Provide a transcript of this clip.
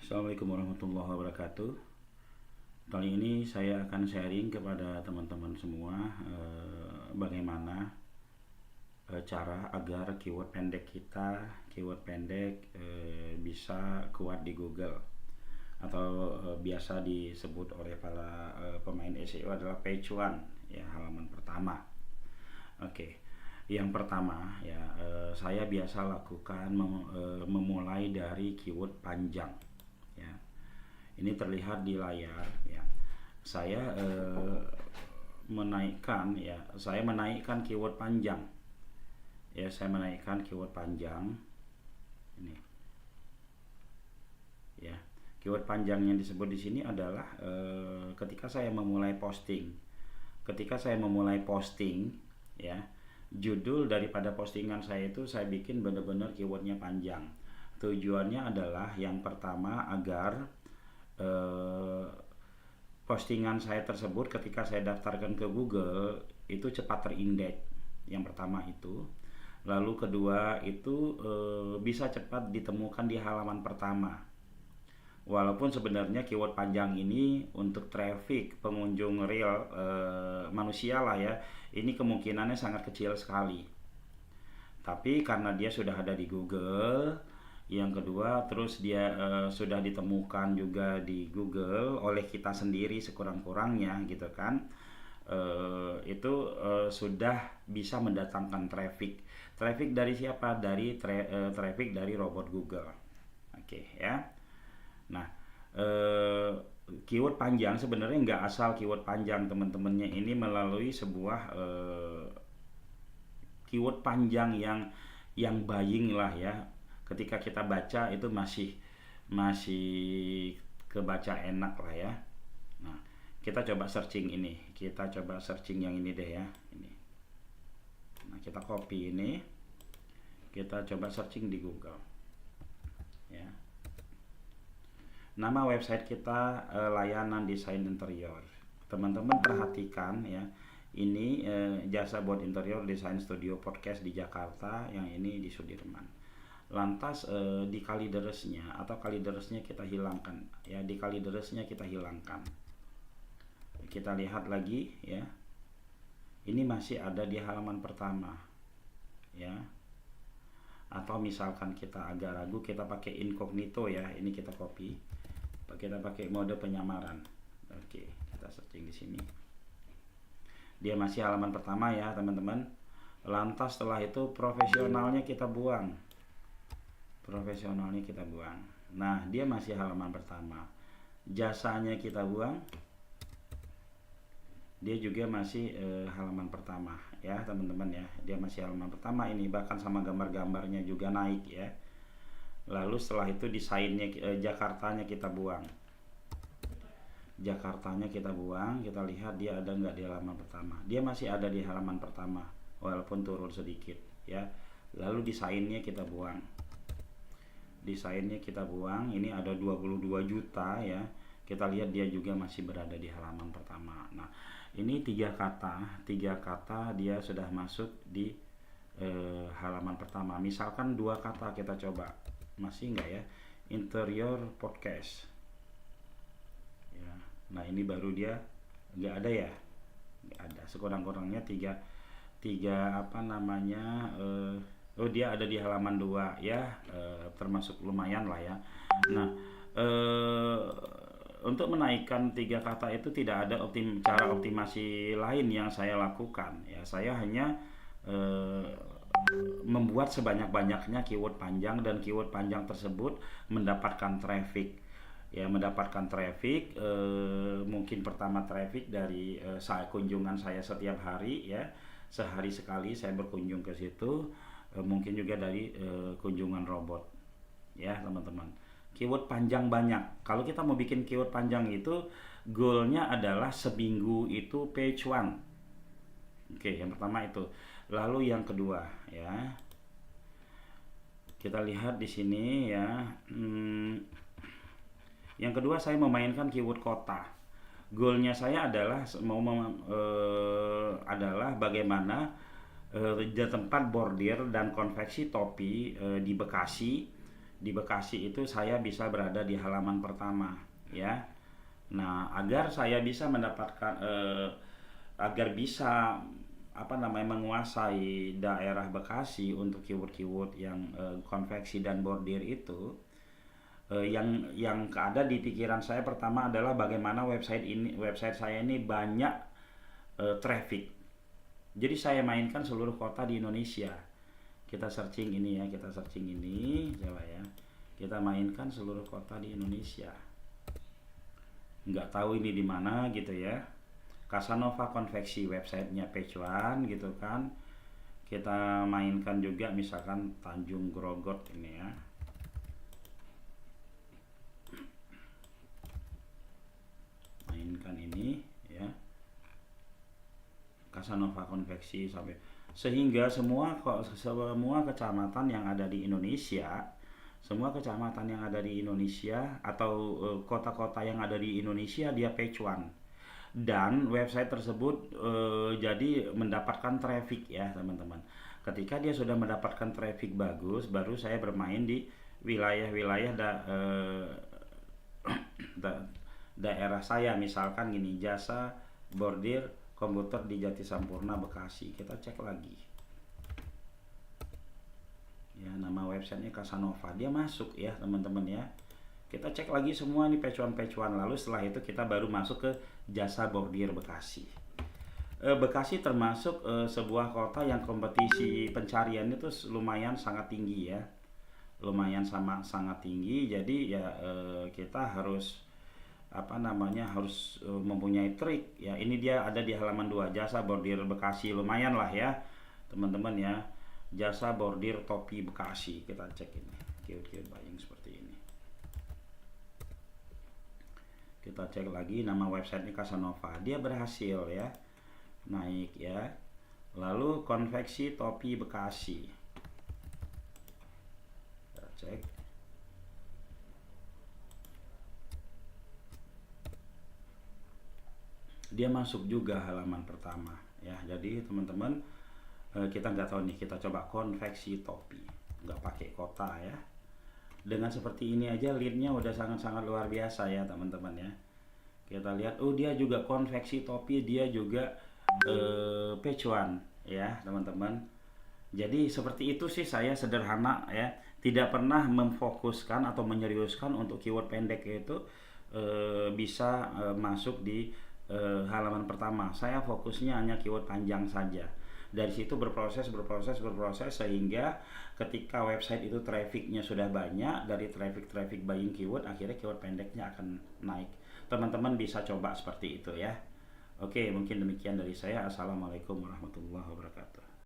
Assalamualaikum warahmatullahi wabarakatuh. Kali ini saya akan sharing kepada teman-teman semua bagaimana cara agar keyword pendek kita, bisa kuat di Google atau biasa disebut oleh para pemain SEO adalah page one, ya, halaman pertama. Oke. Yang pertama ya, saya biasa lakukan memulai dari keyword panjang, ya. Ini terlihat di layar, ya. Saya menaikkan keyword panjang, ya. Saya menaikkan keyword panjang ini, ya. Keyword panjang yang disebut di sini adalah ketika saya memulai posting, ya, judul daripada postingan saya itu saya bikin benar-benar keywordnya panjang. Tujuannya adalah yang pertama agar postingan saya tersebut ketika saya daftarkan ke Google itu cepat terindeks. Yang pertama itu. Lalu kedua itu bisa cepat ditemukan di halaman pertama. Walaupun sebenarnya keyword panjang ini untuk traffic pengunjung real manusia lah, ya, ini kemungkinannya sangat kecil sekali. Tapi karena dia sudah ada di Google, yang kedua terus dia sudah ditemukan juga di Google oleh kita sendiri sekurang-kurangnya, gitu kan, itu sudah bisa mendatangkan traffic dari siapa? Dari traffic dari robot Google. Oke, ya. Nah, keyword panjang sebenarnya nggak asal keyword panjang, teman-temannya. Ini melalui sebuah keyword panjang yang buying lah, ya. Ketika kita baca itu masih kebaca enak lah, ya. Nah, kita coba searching yang ini deh, ya, ini. Nah, kita copy ini, kita coba searching di Google, ya. Nama website kita layanan desain interior. Teman-teman perhatikan, ya, ini jasa buat interior desain studio podcast di Jakarta, yang ini di Sudirman. Lantas di kalideresnya kita hilangkan, ya, kita lihat lagi, ya, ini masih ada di halaman pertama, ya. Atau misalkan kita agak ragu, kita pakai incognito, ya, ini kita copy, kita pakai mode penyamaran. Oke, kita searching di sini, dia masih halaman pertama, ya, teman-teman. Lantas setelah itu profesionalnya kita buang. Nah, dia masih halaman pertama. Jasanya kita buang, dia juga masih halaman pertama, ya, teman-teman, ya. Dia masih halaman pertama ini, bahkan sama gambar-gambarnya juga naik, ya. Lalu setelah itu desainnya, Jakartanya kita buang. Kita lihat dia ada nggak di halaman pertama. Dia masih ada di halaman pertama walaupun turun sedikit, ya. Lalu desainnya kita buang. Ini ada 22 juta, ya. Kita lihat dia juga masih berada di halaman pertama. Nah, ini tiga kata dia sudah masuk di halaman pertama. Misalkan dua kata kita coba, masih enggak, ya? Interior podcast, ya. Nah, ini baru dia enggak ada, ya, enggak ada. Sekurang-kurangnya tiga apa namanya, dia ada di halaman 2, ya, termasuk lumayan lah, ya. Nah, untuk menaikkan tiga kata itu tidak ada cara optimasi lain yang saya lakukan, ya. Saya hanya membuat sebanyak-banyaknya keyword panjang, dan keyword panjang tersebut mendapatkan traffic, ya, mungkin pertama traffic dari kunjungan saya setiap hari, ya. Sehari sekali saya berkunjung ke situ. Mungkin juga dari kunjungan robot, ya, teman-teman. Keyword panjang banyak. Kalau kita mau bikin keyword panjang itu goalnya adalah seminggu itu page one. Oke, yang pertama itu. Lalu yang kedua, ya, kita lihat di sini, ya. Yang kedua saya memainkan keyword kota. Goalnya saya adalah adalah bagaimana di tempat bordir dan konveksi topi di Bekasi di Bekasi itu saya bisa berada di halaman pertama ya. Nah, agar saya bisa mendapatkan agar bisa apa namanya menguasai daerah Bekasi untuk keyword-keyword yang konveksi dan bordir itu, yang ada di pikiran saya pertama adalah bagaimana website saya ini banyak traffic. Jadi saya mainkan seluruh kota di Indonesia. Kita searching ini ya, kita searching ini coba ya. Kita mainkan seluruh kota di Indonesia. Nggak tahu ini di mana gitu ya. Casanova konveksi websitenya page one gitu kan. Kita mainkan juga misalkan Tanjung Grogot ini ya. Mainkan ini ya. Casanova konveksi sampai sehingga semua kecamatan yang ada di Indonesia, semua kecamatan yang ada di Indonesia atau kota-kota yang ada di Indonesia dia page one. Dan website tersebut jadi mendapatkan traffic ya teman-teman. Ketika dia sudah mendapatkan traffic bagus, baru saya bermain di wilayah-wilayah daerah saya, misalkan gini, jasa bordir komputer di Jati Sampurna Bekasi. Kita cek lagi ya, nama websitenya Casanova, dia masuk ya teman-teman ya. Kita cek lagi semua nih page one, lalu setelah itu kita baru masuk ke jasa bordir Bekasi. Bekasi termasuk sebuah kota yang kompetisi pencarian itu lumayan sangat tinggi ya, lumayan sangat tinggi. Jadi ya kita harus harus mempunyai trik ya. Ini dia ada di halaman 2, jasa bordir Bekasi, lumayan lah ya teman-teman ya, jasa bordir topi Bekasi. Kita cek ini keyword buying seperti ini. Kita cek lagi nama websitenya Casanova, dia berhasil ya naik ya. Lalu konveksi topi Bekasi, kita cek. Dia masuk juga halaman pertama ya. Jadi teman-teman kita nggak tahu nih, kita coba konveksi topi, nggak pakai kota ya. Dengan seperti ini aja leadnya udah sangat-sangat luar biasa ya teman-teman ya. Kita lihat, oh dia juga konveksi topi, dia juga page one ya teman-teman. Jadi seperti itu sih, saya sederhana ya, tidak pernah memfokuskan atau menyeriuskan untuk keyword pendek itu bisa masuk di halaman pertama. Saya fokusnya hanya keyword panjang saja. Dari situ berproses sehingga ketika website itu trafficnya sudah banyak, dari traffic buying keyword, akhirnya keyword pendeknya akan naik. Teman-teman bisa coba seperti itu ya. Oke, mungkin demikian dari saya. Assalamualaikum warahmatullahi wabarakatuh.